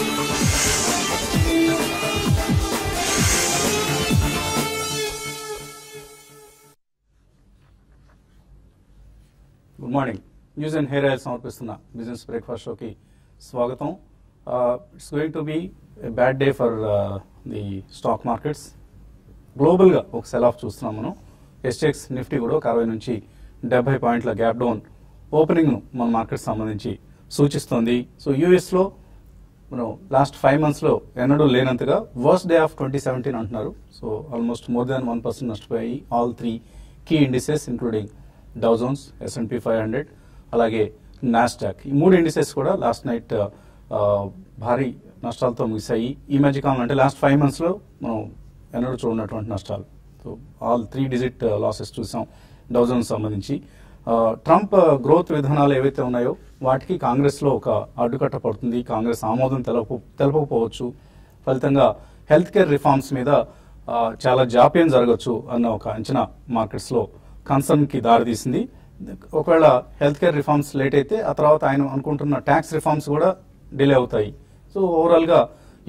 Good morning. News and hair oil సమర్పిస్తున్న business breakfast షోకి స్వాగతం. It's going to be a bad day for the stock markets. గ్లోబల్గా ఒక sell of చూస్తున్నాం మనం. ఎస్టెక్స్ నిఫ్టీ కూడా ఒక 60 నుంచి 70 పాయింట్ల గ్యాప్ డౌన్ ఓపెనింగ్ను మన మార్కెట్ సంబంధించి సూచిస్తోంది. సో యూఎస్లో మనం లాస్ట్ 5 monthsలో ఎన్నడూ లేనంతగా వర్స్ట్ డే ఆఫ్ 2017 అంటున్నారు. సో ఆల్మోస్ట్ మోర్ దాన్ 1% నష్టపోయాయి all 3 key indices including Dow Jones, S&P 500, అలాగే నాస్డాక్. ఈ 3 ఇండిసెస్ కూడా లాస్ట్ నైట్ భారీ నష్టాలతో ముగిశాయి. ఈ మధ్యకాలంలో అంటే లాస్ట్ 5 monthsలో మనం ఎన్నడూ చూడనటువంటి నష్టాలు. సో ఆల్ 3 digit లాసెస్ చూసాం డౌ జోన్స్ సంబంధించి. ట్రంప్ గ్రోత్ విధానాలు ఏవైతే ఉన్నాయో వాటికి కాంగ్రెస్లో ఒక అడ్డుకట్ట పడుతుంది. కాంగ్రెస్ ఆమోదం తెలపకపోవచ్చు. ఫలితంగా హెల్త్ కేర్ రిఫార్మ్స్ మీద చాలా జాప్యం జరగచ్చు అన్న ఒక అంచనా మార్కెట్స్లో కన్సర్న్కి దారితీసింది. ఒకవేళ హెల్త్ కేర్ రిఫార్మ్స్ లేట్ అయితే ఆ తర్వాత ఆయన అనుకుంటున్న ట్యాక్స్ రిఫార్మ్స్ కూడా డిలే అవుతాయి. సో ఓవరాల్గా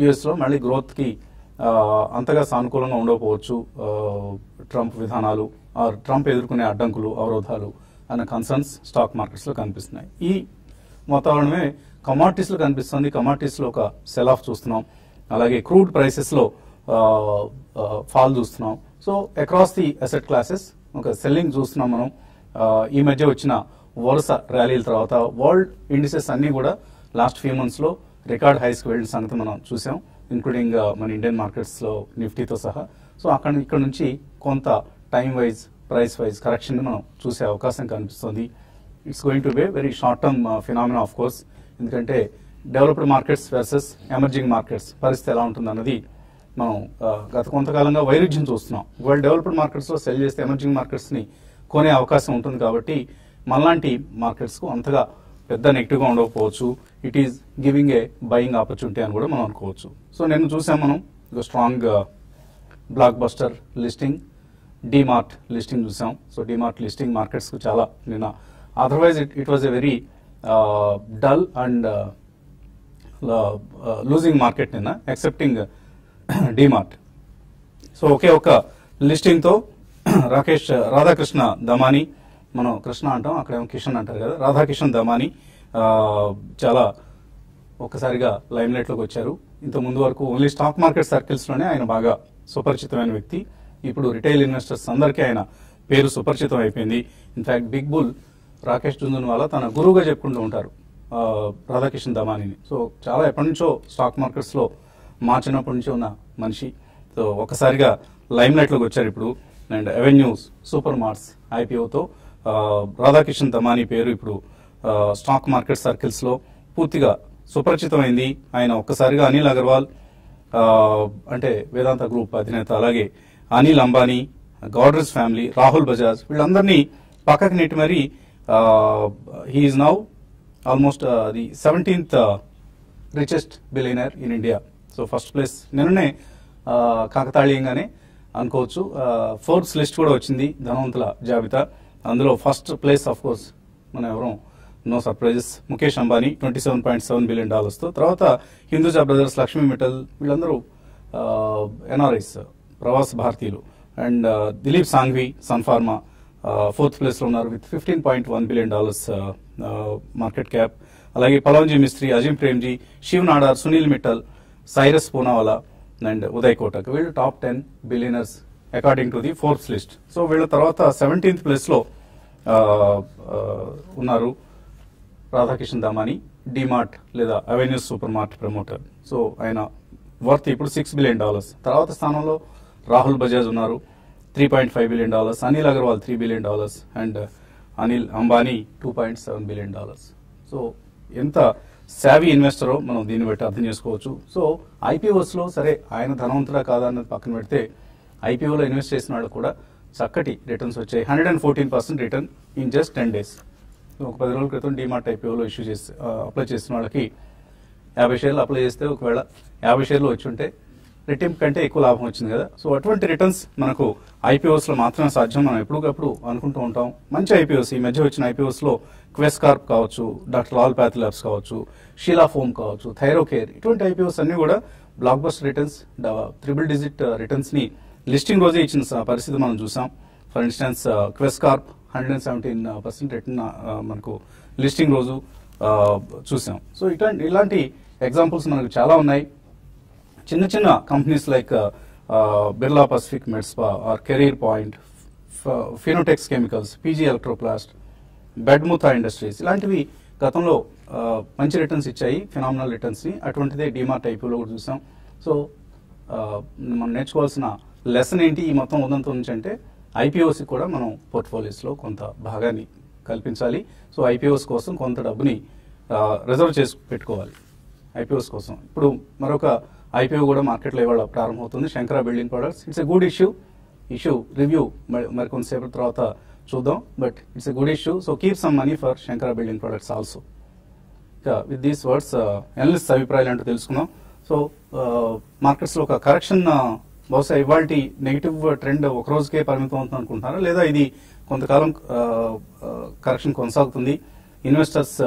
యూఎస్లో మళ్ళీ గ్రోత్కి అంతగా సానుకూలంగా ఉండకపోవచ్చు ట్రంప్ విధానాలు, ట్రంప్ ఎదుర్కొనే అడ్డంకులు, అవరోధాలు అన్న కన్సర్న్స్ స్టాక్ మార్కెట్స్లో కనిపిస్తున్నాయి. ఈ వాతావరణమే కమాడిటీస్లో కనిపిస్తుంది. కమాడిటీస్లో ఒక సెల్ ఆఫ్ చూస్తున్నాం. అలాగే క్రూడ్ ప్రైసెస్లో ఫాల్ చూస్తున్నాం. So across the asset classes ఒక సెల్లింగ్ చూస్తున్నాం మనం. ఈ మధ్య వచ్చిన వరుస ర్యాలీల తర్వాత వరల్డ్ ఇండిసెస్ అన్నీ కూడా లాస్ట్ ఫ్యూ మంత్స్లో రికార్డ్ హైస్కి వెళ్ళిన సంగతి మనం చూసాం, ఇంక్లూడింగ్ మన ఇండియన్ మార్కెట్స్లో నిఫ్టీతో సహా. సో ఇక్కడ నుంచి కొంత time wise, price wise correction మనం చూసే అవకాశం కనిపిస్తుంది. It's going to be very short term phenomena of course. ఎందుకంటే developed markets versus emerging markets పరిస్థితి ఎలా ఉంటుంది అన్నది మనం గత కొంతకాలంగా వైరుధ్యం చూస్తున్నాం. ఒకవేళ డెవలప్డ్ మార్కెట్స్లో సెల్ చేస్తే ఎమర్జింగ్ మార్కెట్స్ని కొనే అవకాశం ఉంటుంది. కాబట్టి మనలాంటి మార్కెట్స్కు అంతగా పెద్ద నెగిటివ్గా ఉండకపోవచ్చు. It is giving a buying opportunity అని కూడా మనం అనుకోవచ్చు. సో నేను చూసాం మనం ఒక strong block buster listing, DMart listing చూసాం. సో డీమార్ట్ లిస్టింగ్ మార్కెట్స్కు చాలా నిన్న, otherwise it was a very dull and losing market నిన్న ఎక్సెప్టింగ్ డీమార్ట్. సో ఒకే ఒక లిస్టింగ్తో రాధాకృష్ణ దమాని, మనం కృష్ణ అంటాం, అక్కడేమో కిషన్ అంటారు కదా, రాధాకిషన్ దమాని చాలా ఒక్కసారిగా లైమ్ లైట్లోకి వచ్చారు. ఇంత ముందు వరకు ఓన్లీ స్టాక్ మార్కెట్ సర్కిల్స్లోనే ఆయన బాగా సుపరిచితమైన వ్యక్తి. ఇప్పుడు రిటైల్ ఇన్వెస్టర్స్ అందరికీ ఆయన పేరు సుపరిచితం అయిపోయింది. In fact big bull Rakesh Jhunjhunwala తన గురువుగా చెప్పుకుంటూ ఉంటారు రాధాకిషన్ దమానిని. సో చాలా ఎప్పటి నుంచో స్టాక్ మార్కెట్స్లో మా చిన్నప్పటి నుంచి ఉన్న మనిషి. సో ఒకసారిగా లైమ్ లైట్లోకి వచ్చారు ఇప్పుడు. అండ్ అవెన్యూస్ సూపర్ మార్ట్స్ ఐపీఓతో రాధాకిషన్ దమాని పేరు ఇప్పుడు స్టాక్ మార్కెట్ సర్కిల్స్లో పూర్తిగా సుపరిచితమైంది. ఆయన ఒక్కసారిగా అనిల్ అగర్వాల్ అంటే వేదాంత గ్రూప్ అధినేత, అలాగే అనిల్ అంబానీ, గౌడ్రెస్ ఫ్యామిలీ, రాహుల్ బజాజ్ వీళ్ళందరినీ పక్కకి నెట్టి మరి he is now almost the 17th richest billionaire in India. So first place నిన్ననే కాకతాళీయంగానే అనుకోవచ్చు. ఫోర్బ్స్ లిస్ట్ కూడా వచ్చింది ధనవంతుల జాబితా. అందులో ఫస్ట్ ప్లేస్ ఆఫ్ కోర్స్ మన ఎవరో no surprises Mukesh Ambani $27.7 billion. తర్వాత హిందూజా బ్రదర్స్, లక్ష్మీ మిట్టల్ వీళ్ళందరూ ఎన్ఆర్ఐస్, ప్రవాస భారతీయులు. And Dilip Sanghvi Sun Pharma 4th ప్లేస్లో ఉన్నారు విత్ $15.1 billion మార్కెట్ క్యాప్. అలాగే పలవంజీ మిస్త్రీ, అజిమ్ ప్రేమ్జీ, శివ్ నాడార్, సునీల్ మిట్టల్, సైరస్ పూనావాలా అండ్ ఉదయ్ కోటక్ వీళ్ళు top 10 billionaires according to the Forbes list. So వీళ్ళ తర్వాత 17th ప్లేస్లో ఉన్నారు రాధాకిషన్ దమాని, డీమార్ట్ లేదా avenues super mart promoter. So ఆయన వర్త్ ఇప్పుడు $6 billion. తర్వాత స్థానంలో రాహుల్ బజాజ్ ఉన్నారు, $3.5 billion. Anil Agarwal $3 billion and Anil Ambani $2.7 billion. So ఎంత సావీ ఇన్వెస్టరో మనం దీన్ని బట్టి అర్థం చేసుకోవచ్చు. సో ఐపీఓస్లో సరే ఆయన ధనవంతుడా కాదా అన్నది పక్కన పెడితే ఐపీఓలో ఇన్వెస్ట్ చేసిన వాళ్ళు కూడా చక్కటి రిటర్న్స్ వచ్చాయి. 114% రిటర్న్ ఇన్ జస్ట్ 10 days. ఒక 10 రోజుల క్రితం డీమార్ట్ ఐపీఓలో అప్లై చేసిన వాళ్ళకి 50 షేర్లు అప్లై చేస్తే ఒకవేళ 50 షేర్లు వచ్చి ఉంటే రెట్టింపు కంటే ఎక్కువ లాభం వచ్చింది కదా. సో అటువంటి రిటర్న్స్ మనకు ఐపీఓస్లో మాత్రమే సాధ్యం. మనం ఎప్పటికప్పుడు అనుకుంటూ ఉంటాం. మంచి ఐపీఓస్, ఈ మధ్య వచ్చిన ఐపీఓస్లో క్వెస్ కార్ప్ కావచ్చు, డాక్టర్ లాల్ ప్యాథ్ ల్యాబ్స్ కావచ్చు, షీలా ఫోమ్ కావచ్చు, థైరోకేర్, ఇటువంటి ఐపీఓస్ అన్ని కూడా block buster returns, triple digit returns ని లిస్టింగ్ రోజే ఇచ్చిన పరిస్థితి మనం చూసాం. For instance Quess Corp 117% return మనకు లిస్టింగ్ రోజు చూసాం. సో ఇలాంటి ఎగ్జాంపుల్స్ మనకు చాలా ఉన్నాయి. చిన్న చిన్న companies like Birla pacific medspa or career point, Fineotex chemicals, PG electroplast, Bedmutha industries ఇలాంటివి గతంలో మంచి రిటర్న్స్ ఇచ్చాయి, ఫినామినల్ రిటర్న్స్ ని. అటువంటిదే డీమార్ట్ ఐపీఓలో కూడా చూసాం. సో మనం నేర్చుకోవాల్సిన లెసన్ ఏంటి ఈ మొత్తం ఉదంతం నుంచి అంటే ఐపీఓస్ కూడా మనం పోర్ట్ఫోలియోస్లో కొంత భాగాన్ని కల్పించాలి. సో ఐపీఓస్ కోసం కొంత డబ్బుని రిజర్వ్ చేసి పెట్టుకోవాలి ఐపీఓస్ కోసం. ఇప్పుడు మరొక ఐపీఓ కూడా మార్కెట్లో ఇవాళ ప్రారంభమవుతుంది, Shankara building products. It's a good issue review మరి కొంతసేపు తర్వాత చూద్దాం, but it's a good issue. So keep some money for Shankara building products also. With these words analyst అభిప్రాయాలు అంటూ తెలుసుకుందాం. సో మార్కెట్స్లో ఒక కరెక్షన్ బహుశా ఇవాళ నెగిటివ్ ట్రెండ్ ఒక రోజుకే పరిమితం అవుతుంది అనుకుంటున్నారా, లేదా ఇది కొంతకాలం కరెక్షన్ కొనసాగుతుంది, ఇన్వెస్టర్స్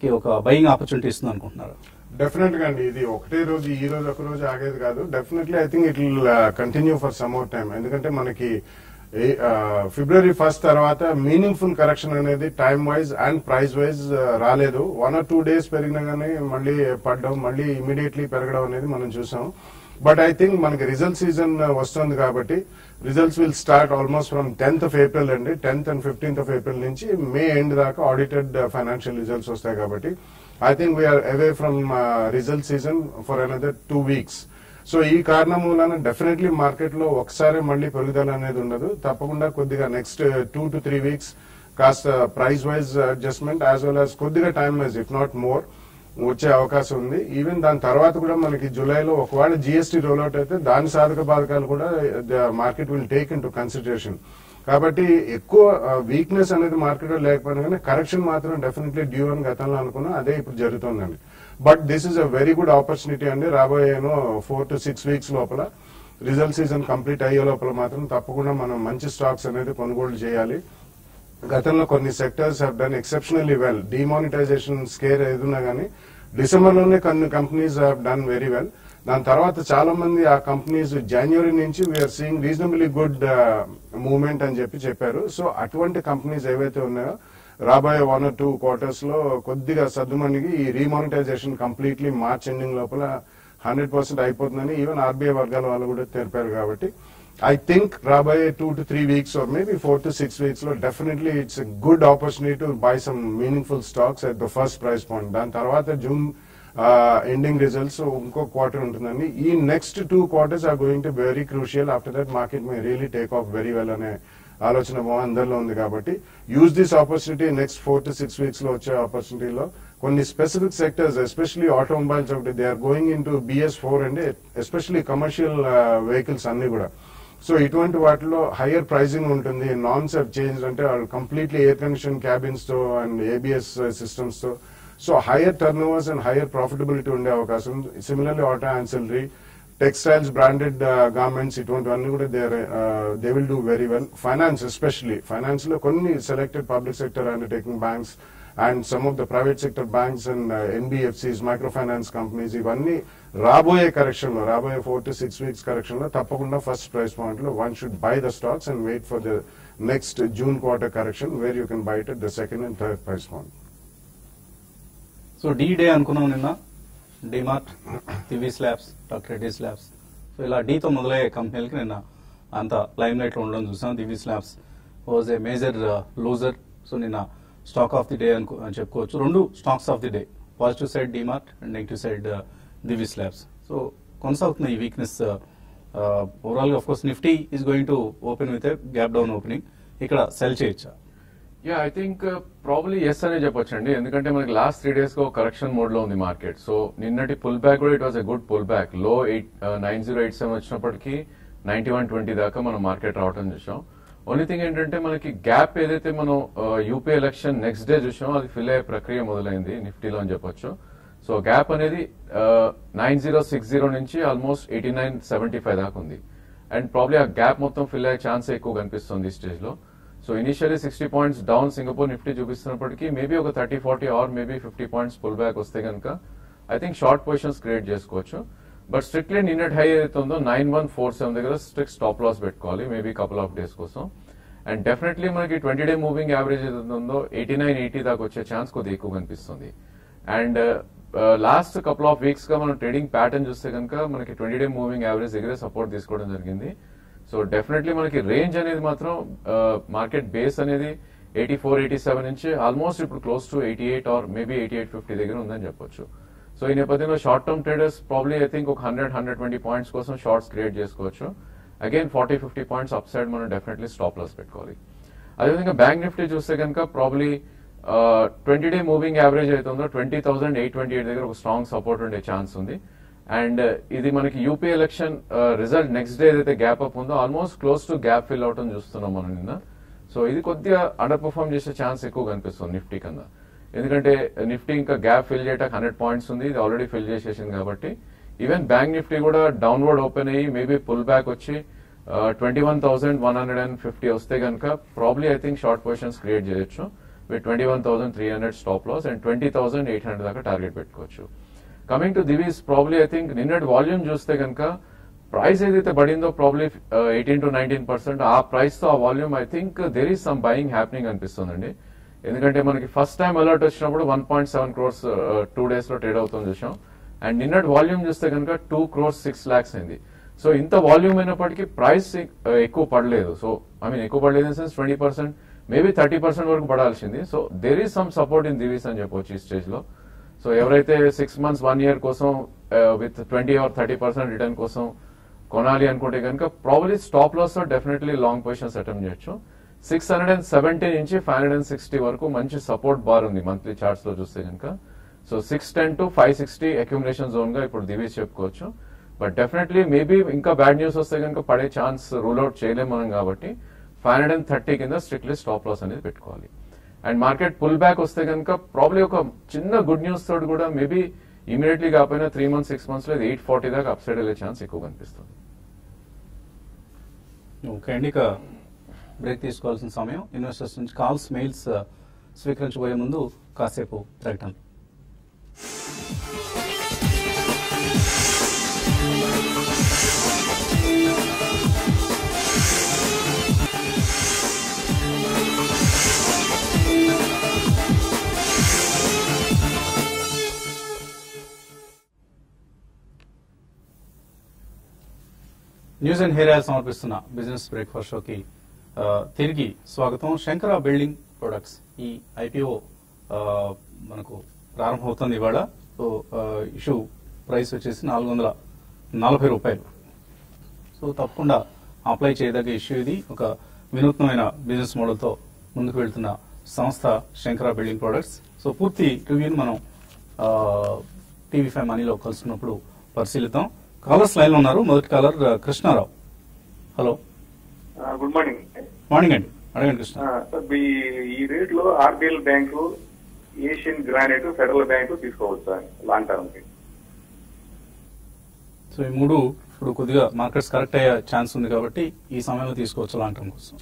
కి ఒక బయింగ్ ఆపర్చునిటీ ఇస్తుంది అనుకుంటున్నారా? డెఫినెట్ గా అండి, ఇది ఒకటే రోజు ఈ రోజు ఒక రోజు ఆగేది కాదు. Definitely I think it will continue for some more time. ఎందుకంటే మనకి ఫిబ్రవరి 1 తర్వాత మీనింగ్ఫుల్ కరెక్షన్ అనేది time wise and price wise రాలేదు. 1 or 2 days పెరిగినా కానీ మళ్ళీ పడడం, మళ్ళీ ఇమీడియట్లీ పెరగడం అనేది మనం చూసాం. బట్ ఐ థింక్ మనకి రిజల్ట్ సీజన్ వస్తుంది కాబట్టి results will start almost from 10th of April అండి. 10th and 15th of April నుంచి మే ఎండ్ దాకా ఆడిటెడ్ ఫైనాన్షియల్ రిజల్ట్స్ వస్తాయి కాబట్టి I think we are away from result season for another 2 weeks. సో ఈ కారణం మూలన డెఫినెట్లీ మార్కెట్ లో ఒకసారి మళ్ళీ పెరుగుదల అనేది ఉండదు. తప్పకుండా కొద్దిగా నెక్స్ట్ 2 to 3 weeks కాస్త price wise adjustment as well as కొద్దిగా time wise if not more వచ్చే అవకాశం ఉంది. ఈవెన్ దాని తర్వాత కూడా మనకి జూలైలో ఒకవేళ జిఎస్టీ రోల్అవుట్ అయితే దాని సాధక బాధకాలు కూడా market will take in to consideration. కాబట్టి ఎక్కువ వీక్నెస్ అనేది మార్కెట్ లో లేకపోయినా కానీ కరెక్షన్ మాత్రం డెఫినెట్లీ డ్యూ అని గతంలో అనుకున్నా, అదే ఇప్పుడు జరుగుతుందండి. But this is a very good opportunity అండి. రాబోయే 4 to 6 weeks లోపల రిజల్ట్ సీజన్ కంప్లీట్ అయ్యే లోపల మాత్రం తప్పకుండా మనం మంచి స్టాక్స్ అనేది కొనుగోలు చేయాలి. గతంలో కొన్ని sectors have done exceptionally well. Demonetization scare ఏదున్నా కానీ డిసెంబర్ లోనే కొన్ని companies have done very well. దాని తర్వాత చాలా మంది ఆ కంపెనీస్ జనవరి నుంచి we are seeing reasonably good movement అని చెప్పారు. సో అటువంటి కంపెనీస్ ఏవైతే ఉన్నాయో రాబోయే 1 or 2 quarters లో కొద్దిగా సద్దుమణిగి ఈ రీమానిటైజేషన్ కంప్లీట్లీ మార్చ్ ఎండింగ్ లోపల 100% అయిపోతుందని ఈవెన్ ఆర్బీఐ వర్గాల వాళ్ళు కూడా తెలిపారు. కాబట్టి I think రాబోయే 2 to 3 weeks or maybe 4 to 6 weeks లో definitely it's a good opportunity to buy some meaningful stocks at the first price point. దాని తర్వాత జూన్ ఎండింగ్ రిజల్ట్స్ ఇంకో క్వార్టర్ ఉంటుందండి. ఈ next 2 quarters are going to very crucial. After that market may really take off very well అనే ఆలోచన అందరిలో ఉంది. కాబట్టి use this opportunity next 4 to 6 weeks లో వచ్చే ఆపర్చునిటీలో కొన్ని స్పెసిఫిక్ సెక్టర్స్ ఎస్పెషల్లీ ఆటోమొబైల్స్ ఒకటి they are going in to BS4 అండి, ఎస్పెషల్లీ కమర్షియల్ వెహికల్స్ అన్ని కూడా. సో ఇటువంటి వాటిలో హయ్యర్ ప్రైసింగ్ ఉంటుంది. నాన్స్ ఆఫ్ చేంజ్ అంటే కంప్లీట్లీ ఎయిర్ కండిషన్ క్యాబిన్స్ తో అండ్ ABS సిస్టమ్స్ తో. So higher turn overs and higher profitability ఉండే అవకాశం. Similarly auto ancillary, textiles, branded garments ఇటువంటివన్నీ కూడా they will do very well. Finance especially finance లో కొన్ని selected public sector undertaking banks and some of the private sector banks and NBFCs, micro finance companies ఇవన్నీ రాబోయే correction లో రాబోయే 4 to 6 weeks correction లో తప్పకుండా ఫస్ట్ ప్రైస్ పాయింట్ లో one should buy the stocks and wait for the next June quarter correction where you can buy it at the second and third price point. So day అనుకున్నాం నిన్న DMart, Divi's labs, doctor Reddy's labs. So ఇలా డీతో మొదలయ్యే కంపెనీలకి నిన్న అంత lime light లో ఉండడం చూసాం. Divi's labs was a major loser. So నిన్న స్టాక్ ఆఫ్ ది డే అని చెప్పుకోవచ్చు. 2 stocks of the day, positive side DMart and negative side Divi's labs. So కొనసాగుతుంది ఈ వీక్నెస్. ఓవరాల్ గా of course Nifty is going to open with a gap down opening. ఇక్కడ sell చేయొచ్చా? Yeah, I think probably yes అనే చెప్పొచ్చు అండి. ఎందుకంటే మనకి లాస్ట్ 3 days గా కరెక్షన్ మోడ్ లో ఉంది మార్కెట్. సో నిన్నటి పుల్ బ్యాక్ కూడా it was a good pull back. లో 9087 వచ్చినప్పటికీ 9120 దాకా మనం మార్కెట్ రావడం చూసాం. ఓన్లీ థింగ్ ఏంటంటే మనకి గ్యాప్ ఏదైతే మనం యూపీ ఎలక్షన్ నెక్స్ట్ డే చూసామో అది ఫిల్ అయ్యే ప్రక్రియ మొదలైంది నిఫ్టీలో అని చెప్పొచ్చు. సో గ్యాప్ అనేది 9060 నుంచి ఆల్మోస్ట్ 8975 దాకా ఉంది. అండ్ ప్రాబ్లీ ఆ గ్యాప్ మొత్తం ఫిల్ అయ్యే ఛాన్స్ ఎక్కువ కనిపిస్తుంది ఈ స్టేజ్ లో. So initially 60 points down Singapore Nifty చూపిస్తున్నప్పటికీ మేబీ ఒక 30-40 or maybe 50 points pull back వస్తే కనుక I think short positions create చేసుకోవచ్చు. బట్ స్ట్రిక్ట్లీ నిన్నటి హై ఏదైతే ఉందో 9147 దగ్గర స్ట్రిక్ట్ స్టాప్ లాస్ పెట్టుకోవాలి మేబీ కపుల్ ఆఫ్ డేస్ కోసం. అండ్ డెఫినెట్లీ మనకి 20-day మూవింగ్ యావరేజ్ ఏదైతే ఉందో 89-80 దాకా వచ్చే ఛాన్స్ కొద్దిగా ఎక్కువ కనిపిస్తుంది. And last couple of weeks గా మనం ట్రేడింగ్ ప్యాటర్న్ చూస్తే కనుక మనకి 20-day మూవింగ్ యావరేజ్ దగ్గరే సపోర్ట్ తీసుకోవడం జరిగింది. సో డెఫినెట్లీ మనకి రేంజ్ అనేది మాత్రం మార్కెట్ బేస్ అనేది 84-87 నుంచి ఆల్మోస్ట్ ఇప్పుడు క్లోజ్ టు 88 ఆర్ మేబీ 88-50 దగ్గర ఉందని చెప్పొచ్చు. సో ఈ నేపథ్యంలో short term traders probably I think ఒక 100-120 పాయింట్స్ కోసం షార్ట్స్ క్రియేట్ చేసుకోవచ్చు. అగైన్ 40-50 పాయింట్స్ అప్ సైడ్ మనం డెఫినెట్లీ స్టాప్ లాస్ పెట్టుకోవాలి. అదేవిధంగా బ్యాంక్ నిఫ్టీ చూస్తే కనుక ప్రాబ్లీ 20-day మూవింగ్ యావరేజ్ అయితే ఉందో 20,828 దగ్గర ఒక స్ట్రాంగ్ సపోర్ట్ ఉండే ఛాన్స్ ఉంది. అండ్ ఇది మనకి UP election result next day ఏదైతే గ్యాప్ అప్ ఉందో almost close to gap fill out అని చూస్తున్నాం మనం నిన్న. సో ఇది కొద్దిగా అండర్ పర్ఫార్మ్ చేసే ఛాన్స్ ఎక్కువ కనిపిస్తుంది నిఫ్టీ కన్నా. ఎందుకంటే నిఫ్టీ ఇంకా గ్యాప్ ఫిల్ చేయడానికి 100 పాయింట్స్ ఉంది, ఇది ఆల్రెడీ ఫిల్ చేసేసింది కాబట్టి. ఈవెన్ బ్యాంక్ నిఫ్టీ కూడా డౌన్వర్డ్ ఓపెన్ అయ్యి మేబీ పుల్ బ్యాక్ వచ్చి 21,150 వస్తే కనుక probably I think short positions create చేయొచ్చు విత్ 21,300 స్టాప్ లాస్ అండ్ 20,800 దాకా టార్గెట్ పెట్టుకోవచ్చు. Coming to Divi's probably I think నిన్నటి వాల్యూమ్ చూస్తే కనుక ప్రైస్ ఏదైతే పడిందో ప్రాబ్లీ 18-19% ఆ ప్రైస్ తో ఆ volume I think there is some buying happening అనిపిస్తుందండి. ఎందుకంటే మనకి ఫస్ట్ టైం అలర్ట్ వచ్చినప్పుడు 1.7 crores 2 days లో ట్రేడ్ అవుతుంది చూసాం. అండ్ నిన్నటి వాల్యూమ్ చూస్తే కనుక 2 crores 6 lakhs అయింది. సో ఇంత వాల్యూమ్ అయినప్పటికీ ప్రైస్ ఎక్కువ పడలేదు. సో ఐ మీన్ ఎక్కువ పడలేదు ఇన్ సెన్స్ 20% మేబీ 30% వరకు పడాల్సింది. So there is some support in Divi's అని చెప్పొచ్చు ఈ స్టేజ్ లో. సో ఎవరైతే 6 months 1 year కోసం విత్ 20 or 30% రిటర్న్ కోసం కొనాలి అనుకుంటే కనుక ప్రాబ్లీ స్టాప్ లాస్ తో డెఫినెట్లీ లాంగ్ పొజిషన్స్ అటెంప్ట్ చేయొచ్చు. 670 నుంచి 560 వరకు మంచి సపోర్ట్ బార్ ఉంది మంత్లీ చార్ట్స్ లో చూస్తే కనుక. సో 610 to 560 అక్యుములేషన్ జోన్ గా ఇప్పుడు దివీస్ చెప్పుకోవచ్చు. బట్ డెఫినెట్లీ మేబీ ఇంకా బ్యాడ్ న్యూస్ వస్తే కనుక పడే ఛాన్స్ రూల్ అవుట్ చేయలేం మనం కాబట్టి 530 కింద స్ట్రిక్ట్లీ స్టాప్ లాస్ అనేది పెట్టుకోవాలి. అండ్ మార్కెట్ పుల్ బ్యాక్ వస్తే కనుక ప్రాబ్లీ ఒక చిన్న గుడ్ న్యూస్ తోటి కూడా మేబీ ఇమీడియట్లీ కాకపోయినా 3 months 6 months లో 840 దాకా అప్ సైడ్ వెళ్ళే ఛాన్స్ ఎక్కువ కనిపిస్తుంది. ఓకే అండి, ఇక బ్రేక్ తీసుకోవాల్సిన సమయం. ఇన్వెస్టర్స్ నుంచి కాల్స్ మెయిల్స్ స్వీకరించబోయే ముందు కాసేపు ప్రకటన. న్యూస్ అండ్ హెయిర్ ఆయిల్ సమర్పిస్తున్న బిజినెస్ బ్రేక్ఫాస్ట్ షోకి తిరిగి స్వాగతం. శంకర బిల్డింగ్ ప్రొడక్ట్స్ ఈ ఐపీఓ మనకు ప్రారంభమవుతుంది ఇవాళ. సో ఇష్యూ ప్రైస్ వచ్చేసి 440 రూపాయలు. సో తప్పకుండా అప్లై చేయదగ్గ ఇష్యూ ఇది. ఒక వినూత్నమైన బిజినెస్ మోడల్తో ముందుకు వెళ్తున్న సంస్థ శంకర బిల్డింగ్ ప్రొడక్ట్స్. సో పూర్తి రివ్యూని మనం టీవీ5 మనీలో కలుసుకున్నప్పుడు పరిశీలిద్దాం. కాలర్స్ లైన్ లో ఉన్నారు. మొదటి caller Krishnarao. Hello, good morning. Morning అండి, అడగండి కృష్ణ. ఈ రేట్ లో RBL bank, Asian granite, federal bank తీసుకోవచ్చు సార్ లాంగ్ టర్మ్ కి. సో ఈ మూడు ఇప్పుడు కొద్దిగా మార్కెట్స్ కరెక్ట్ అయ్యే ఛాన్స్ ఉంది కాబట్టి ఈ సమయంలో తీసుకోవచ్చు లాంగ్ టర్మ్ కోసం.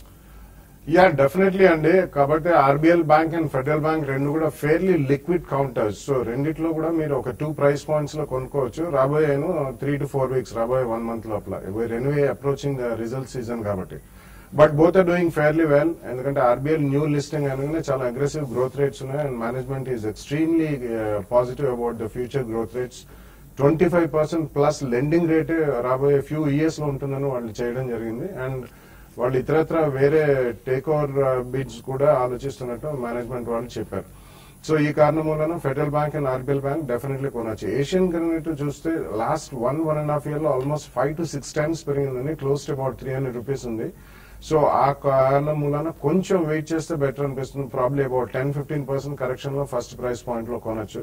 యా డెఫినెట్లీ అండి. కాబట్టి RBL bank and federal bank రెండు కూడా ఫెయిర్లీ లిక్విడ్ కౌంటర్స్. సో రెండిట్లో కూడా మీరు ఒక 2 price points లో కొనుక్కోవచ్చు. రాబోయే 3 to 4 weeks, రాబోయే 1 month లోపల. Anyway approaching the result season కాబట్టి. But both are doing fairly well. ఎందుకంటే ఆర్బిఎల్ న్యూ లిస్టింగ్ అనగానే చాలా అగ్రెసివ్ గ్రోత్ రేట్స్ ఉన్నాయి and management is extremely positive about the future growth rates. 25% plus lending rate రాబోయే few years లో ఉంటుందని వాళ్ళు చేయడం జరిగింది. అండ్ వాళ్ళు ఇతరత్ర వేరే టేక్ ఓవర్ బిడ్స్ కూడా ఆలోచిస్తున్నట్టు మేనేజ్మెంట్ వాళ్ళు చెప్పారు. సో ఈ కారణం వలన federal bank and RBL bank definitely కొనొచ్చు. ఏషియన్ గ్రానైట్ చూస్తే లాస్ట్ 1.5 year లో ఆల్మోస్ట్ 5 to 6 times పెరిగిందని. క్లోజ్ టు అబౌట్ 300 rupees ఉంది. సో ఆ కారణం మూలన కొంచెం వెయిట్ చేస్తే బెటర్ అనిపిస్తుంది. ప్రాబ్లీ అబౌట్ 10-15% కరెక్షన్ లో ఫస్ట్ ప్రైస్ పాయింట్ లో కొనొచ్చు.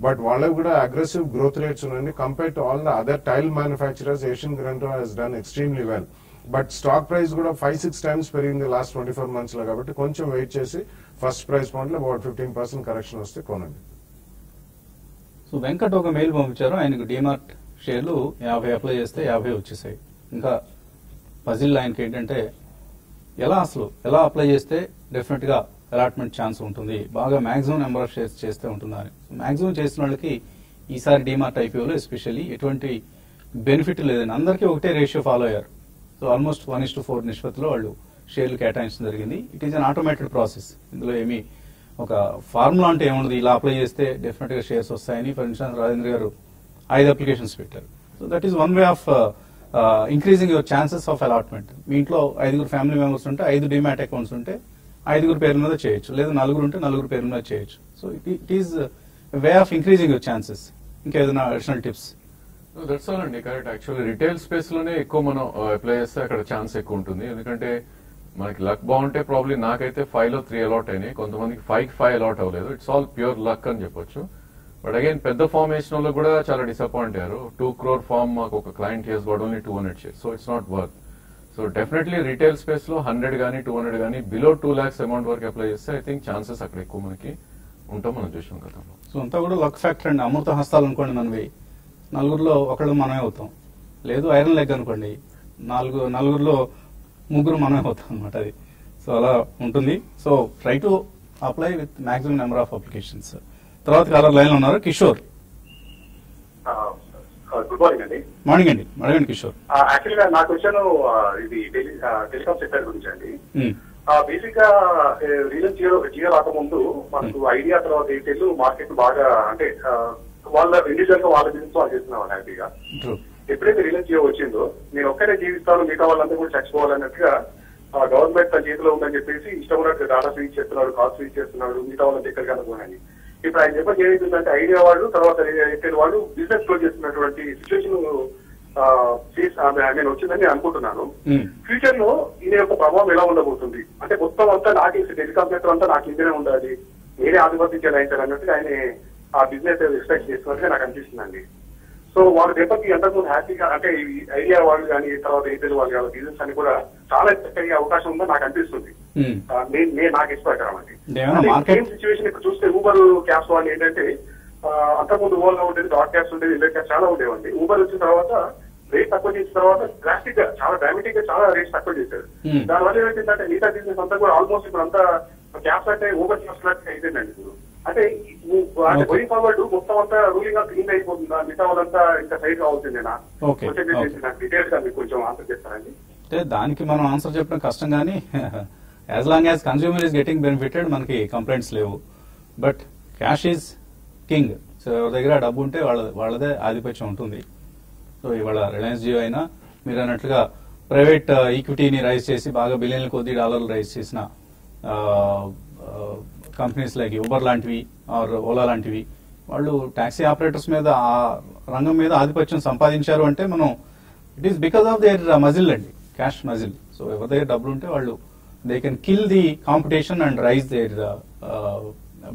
బట్ వాళ్ళకి కూడా అగ్రెసివ్ గ్రోత్ రేట్స్ ఉన్నాయండి. Compare to all the other tile manufacturers Asian granite he's done extremely well. But stock price కూడా 5-6 times పెరిగింది లాస్ట్ 24 months లో. కాబట్టి కొంచెం వెయిట్ చేసి ఫస్ట్ ప్రైస్ పాయింట్ లో అబౌట్ 15% కరెక్షన్ వస్తే కొనండి. సో వెంకట్ ఒక మెయిల్ పంపించారు. ఆయనకు డిమార్ట్ షేర్లు 50 అప్లై చేస్తే 50 వచ్చేసాయి. ఇంకా పజిల్ ఆయనకి ఏంటంటే ఎలా అప్లై చేస్తే డెఫినెట్ గా అలాట్మెంట్ ఛాన్స్ ఉంటుంది, బాగా మాక్సిమం నెంబర్ ఆఫ్ షేర్స్ చేస్తే ఉంటుందని. మాక్సిమం చేసిన వాళ్ళకి ఈసారి డిమార్ట్ ఐపీఓలో ఎస్పెషల్లీ ఎటువంటి బెనిఫిట్ లేదని అందరికీ ఒకటే రేషియో ఫాలో అయ్యారు. సో ఆల్మోస్ట్ 1:4 నిష్పత్తిలో వాళ్ళు షేర్లు కేటాయించడం జరిగింది. It is an automated process. ఇందులో ఏమి ఒక ఫార్ములా అంటే ఏముండదు, ఇలా అప్లై చేస్తే డెఫినెట్ గా షేర్స్ వస్తాయని. ఫర్ ఇన్స్టాన్స్ రాజేంద్ర గారు 5 అప్లికేషన్స్ పెట్టారు. So that is one way of increasing your chances of allotment. మీ ఇంట్లో 5 ఫ్యామిలీ మెంబర్స్ ఉంటే 5 డిమాట్ అకౌంట్స్ ఉంటే 5 పేర్ల మీద చేయొచ్చు, లేదా 4 ఉంటే 4 పేర్ల మీద చేయొచ్చు. So it is way of increasing your chances. ఇంకేదైనా అడిషనల్ టిప్స్? దట్స్ ఆల్ అండి, కరెక్ట్. యాక్చువల్లీ రిటైల్ స్పేస్ లోనే ఎక్కువ మనం అప్లై చేస్తే అక్కడ ఛాన్స్ ఎక్కువ ఉంటుంది. ఎందుకంటే మనకి లక్ బాగుంటే ప్రాబ్లీ నాకైతే 5లో 3 అలాట్ అయినాయి, కొంతమందికి 5 అలాట్ అవ్వలేదు. ఇట్స్ ఆల్ ప్యూర్ లక్ అని చెప్పొచ్చు. బట్ అగైన్ పెద్ద ఫామ్ వేసిన వాళ్ళు కూడా చాలా డిసప్పాయింట్ అయ్యారు. 2 crore ఫామ్ మాకు ఒక client he's got only 200 shares. So it's not worth. So definitely retail space లో 100 కానీ 200 కానీ బిలో 2 lakhs అమౌంట్ వరకు అప్లై చేస్తే ఐ థింక్ ఛాన్సెస్ అక్కడ ఎక్కువ మనకి ఉంటాం, మనం చూసాం గతంలో. సో అంతా కూడా లక్ ఫ్యాక్టర్ అండి. అమృత హస్తాలు అనుకోండి మనవి, 4లో ఒకళ్ళు మనమే అవుతాం. లేదు ఐరన్ లెగ్ అనుకోండి, 4లో 3 మనమే అవుతాం అనమాట. అది సో అలా ఉంటుంది. So try to apply with maximum number of applications. తర్వాత కాలర్ లైన్ లో ఉన్నారు కిషోర్. గుడ్ మార్నింగ్ అండి. మార్నింగ్ అండి, అడగండి కిషోర్. యాక్చువల్ గా నా క్వశ్చన్ ఇది టెలికాం సెక్టర్ గురించి అండి. బేసిక్ గా రిలయన్స్ జియో రాకముందు మనకు ఐడియా తర్వాత ఎయిర్టెల్ మార్కెట్ బాగా అంటే వాళ్ళ ఇండివిజువల్ గా వాళ్ళ బిజినెస్ వాళ్ళు చేస్తున్నారు హ్యాపీగా. ఎప్పుడైతే రిలయన్స్ జియో వచ్చిందో నేను ఒక్కడే జీవిస్తాను, మిగతా వాళ్ళందరూ కూడా చచ్చిపోవాలన్నట్టుగా గవర్నమెంట్ తన చేతిలో ఉందని చెప్పేసి ఇష్టం ఉన్నట్టు డాటా స్విచ్ చేస్తున్నాడు, కాల్ స్విచ్ చేస్తున్నాడు, మిగతా వాళ్ళకి ఎక్కడికి అనుకోనని. ఇప్పుడు ఆయన చెప్పి ఏమైతుందంటే ఐడియా వాళ్ళు తర్వాత ఎయిర్టెల్ వాళ్ళు బిజినెస్ క్లోజ్ చేస్తున్నటువంటి సిచ్యువేషన్ నేను వచ్చిందని నేను అనుకుంటున్నాను. ఫ్యూచర్ లో ఈయన యొక్క ప్రభావం ఎలా ఉండబోతుంది అంటే మొత్తం అంతా నాకే టెలికాం సెక్టర్ అంతా నాకు ఇంటనే ఉండాలి, నేనే ఆధిపత్యం చేయాలి అన్నట్టుగా ఆయన ఆ బిజినెస్ ఎక్స్పెక్ట్ చేస్తున్నట్టుగా నాకు అనిపిస్తుందండి. సో వాళ్ళు దెబ్బకి అంతకుముందు హ్యాపీగా అంటే ఐడియా వాళ్ళు కానీ తర్వాత ఎయిర్టెల్ వాళ్ళు కానీ బిజినెస్ అని కూడా చాలా ఎక్స్పెక్ట్ అయ్యే అవకాశం ఉందని నాకు అనిపిస్తుంది. నాకు ఎక్స్పెక్ట్ అవ్వండి. సేమ్ సిచ్యువేషన్ ఇప్పుడు చూస్తే ఊబర్ క్యాబ్స్ వాళ్ళు ఏంటంటే అంతకుముందు ఓలా ఉండేది, డాట్ క్యాబ్స్ ఉండేది, ఇల్లర్ క్యాబ్స్ చాలా ఉండేవండి. ఊబర్ వచ్చిన తర్వాత రేట్ తక్కువ చేసిన తర్వాత డ్రాస్టిక్ గా చాలా డ్రామాటిక్ గా చాలా రేట్స్ తక్కువ చేశారు. దానివల్ల ఏమైందంటే మిగతా బిజినెస్ అంతా కూడా ఆల్మోస్ట్ ఇప్పుడు అంతా క్యాబ్స్ అంటే ఊబర్ క్యాబ్స్ లాగా అయిపోయిందండి. ఇప్పుడు అంటే గోయింగ్ ఫార్వర్డ్ మొత్తం అంతా రూలింగ్ గా క్లీన్ అయిపోతుందా, మిగతా వాళ్ళంతా ఇంకా సైడ్ కావాల్సిందేనా? నాకు డీటెయిల్స్ గా మీకు కొంచెం ఆన్సర్ చేస్తారండి. అంటే దానికి మనం ఆన్సర్ చెప్పడం కష్టం, కానీ as long as consumer is getting benefited మనకి కంప్లైంట్స్ లేవు. But cash is king. So ఎవరి దగ్గర డబ్బు ఉంటే వాళ్ళదే ఆధిపత్యం ఉంటుంది. సో ఇవాళ రిలయన్స్ జియో అయినా మీరు అన్నట్లుగా ప్రైవేట్ ఈక్విటీని రైజ్ చేసి బాగా బిలియన్ల కొద్ది డాలర్లు రైజ్ చేసిన కంపెనీస్ లైక్ ఊబర్ లాంటివి ఆర్ ఓలా లాంటివి వాళ్ళు టాక్సీ ఆపరేటర్స్ మీద ఆ రంగం మీద ఆధిపత్యం సంపాదించారు అంటే మనం it is because of their muscle అండి, క్యాష్ మజిల్. సో ఎవరి దగ్గర డబ్బులు ఉంటే వాళ్ళు they can kill the competition and raise their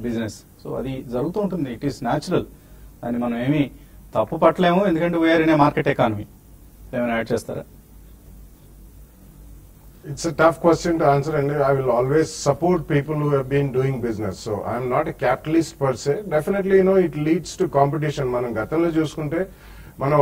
business. So అది జరుగుతూ ఉంటుంది. It is natural. దాన్ని మనం ఏమీ తప్పు పట్టలేము, ఎందుకంటే we're in a market economy. ఏమైనా యాడ్ చేస్తారా? It's a tough question to answer, and I will always support people who have been doing business. So I'm not a capitalist per se. Definitely, it leads to competition. మనం గతంలో చూసుకుంటే మనం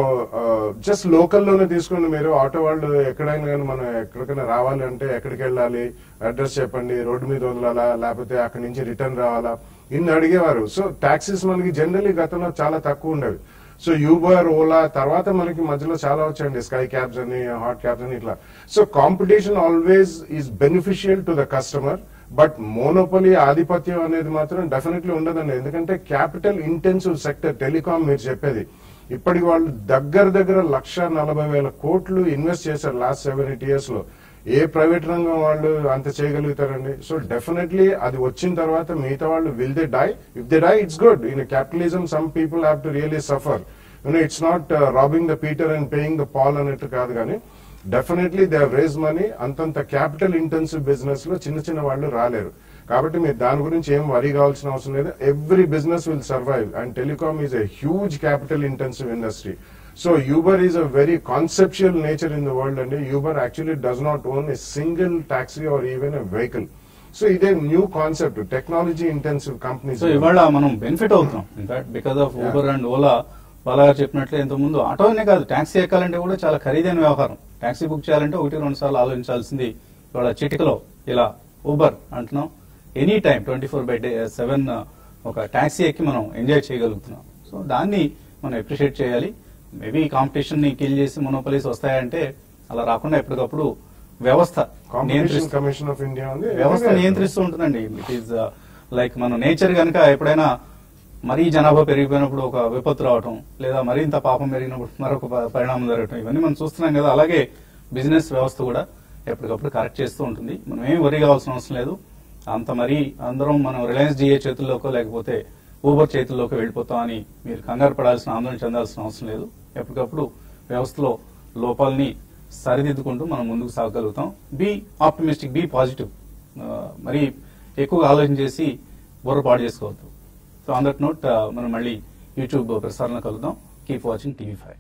just లోకల్లోనే తీసుకుని మీరు auto వాళ్ళు ఎక్కడైనా కానీ మనం ఎక్కడికైనా రావాలంటే ఎక్కడికి వెళ్ళాలి, అడ్రస్ చెప్పండి, రోడ్డు మీద వదలాలా, లేకపోతే అక్కడి నుంచి రిటర్న్ రావాలా, ఇన్ని అడిగేవారు. సో టాక్సీస్ మనకి జనరలీ గతంలో చాలా తక్కువ ఉండేవి. సో యూబర్, ఓలా తర్వాత మనకి మధ్యలో చాలా వచ్చాయండి, స్కై క్యాబ్స్ అని, హాట్ క్యాబ్స్ అని, ఇట్లా. So competition always is beneficial to the customer. But monopoly ఆధిపత్యం అనేది మాత్రం డెఫినెట్లీ ఉండదండి. ఎందుకంటే క్యాపిటల్ ఇంటెన్సివ్ సెక్టర్ టెలికాం మీరు చెప్పేది. ఇప్పటికి వాళ్ళు దగ్గర 1,40,000 కోట్లు ఇన్వెస్ట్ చేశారు లాస్ట్ 7-8 years లో. ఏ ప్రైవేట్ రంగం వాళ్ళు అంత చేయగలుగుతారండి? సో డెఫినెట్లీ అది వచ్చిన తర్వాత మిగతా వాళ్ళు will they die? If they die it's good. In capitalism some people have to really suffer. It's not robbing the Peter and paying the Paul అన్నట్టు కాదు, కానీ definitely they have raise money. అంతంత capital intensive business లో చిన్న వాళ్ళు రాలేరు. కాబట్టి మీరు దాని గురించి ఏం వరీ కావాల్సిన అవసరం లేదు. Every business will survive, and telecom is a huge capital intensive industry. So Uber is a very conceptual nature in the world, and Uber actually does not own a single taxi or even a vehicle. So it is a new concept, technology intensive companies. So ఇవాళ మనం benefit అవుతున్నాం. In fact because of Uber and Ola. బాలాగారు చెప్పినట్లే ఇంత ముందు ఆటోనే కాదు, taxi ఎక్కాలంటే కూడా చాలా ఖరీదైన వ్యవహారం. టాక్సీ బుక్ చేయాలంటే 1-2 సార్లు ఆలోచించాల్సింది ఇవాళ చిటికలో ఇలా ఊబర్ అంటున్నాం, ఎనీ టైం 24/7 ఒక టాక్సీ ఎక్కి మనం ఎంజాయ్ చేయగలుగుతున్నాం. సో దాన్ని మనం అప్రిషియేట్ చేయాలి. మేబీ కాంపిటీషన్ ని కిల్ చేసి మొనోపలీస్ వస్తాయంటే అలా రాకుండా ఎప్పటికప్పుడు వ్యవస్థ కాంపిటీషన్ కమిషన్ ఆఫ్ ఇండియా ఉంది, వ్యవస్థ నియంత్రిస్తూ ఉంటుందండి. ఇట్ ఈస్ లైక్ మన నేచర్ కనుక ఎప్పుడైనా మరీ జనాభా పెరిగిపోయినప్పుడు ఒక విపత్తు రావటం, లేదా మరింత పాపం పెరిగినప్పుడు మరొక పరిణామం జరగటం, ఇవన్నీ మనం చూస్తున్నాం కదా. అలాగే బిజినెస్ వ్యవస్థ కూడా ఎప్పటికప్పుడు కరెక్ట్ చేస్తూ ఉంటుంది. మనం ఏం వరి కావాల్సిన అవసరం లేదు. అంత మరీ అందరం మనం రిలయన్స్ జిఏ చేతుల్లోకో లేకపోతే ఊబర్ చేతుల్లోకి వెళ్ళిపోతాం అని మీరు కంగారు పడాల్సిన, ఆందోళన చెందాల్సిన అవసరం లేదు. ఎప్పటికప్పుడు వ్యవస్థలో లోపాలని సరిదిద్దుకుంటూ మనం ముందుకు సాగగలుగుతాం. Be optimistic, be positive. మరి ఎక్కువగా ఆలోచన చేసి బుర్ర పాడు చేసుకోవద్దు. సో ఆన్ దట్ నోట్ మనం మళ్ళీ యూట్యూబ్ ప్రసారంలో కలుద్దాం. Keep watching TV5.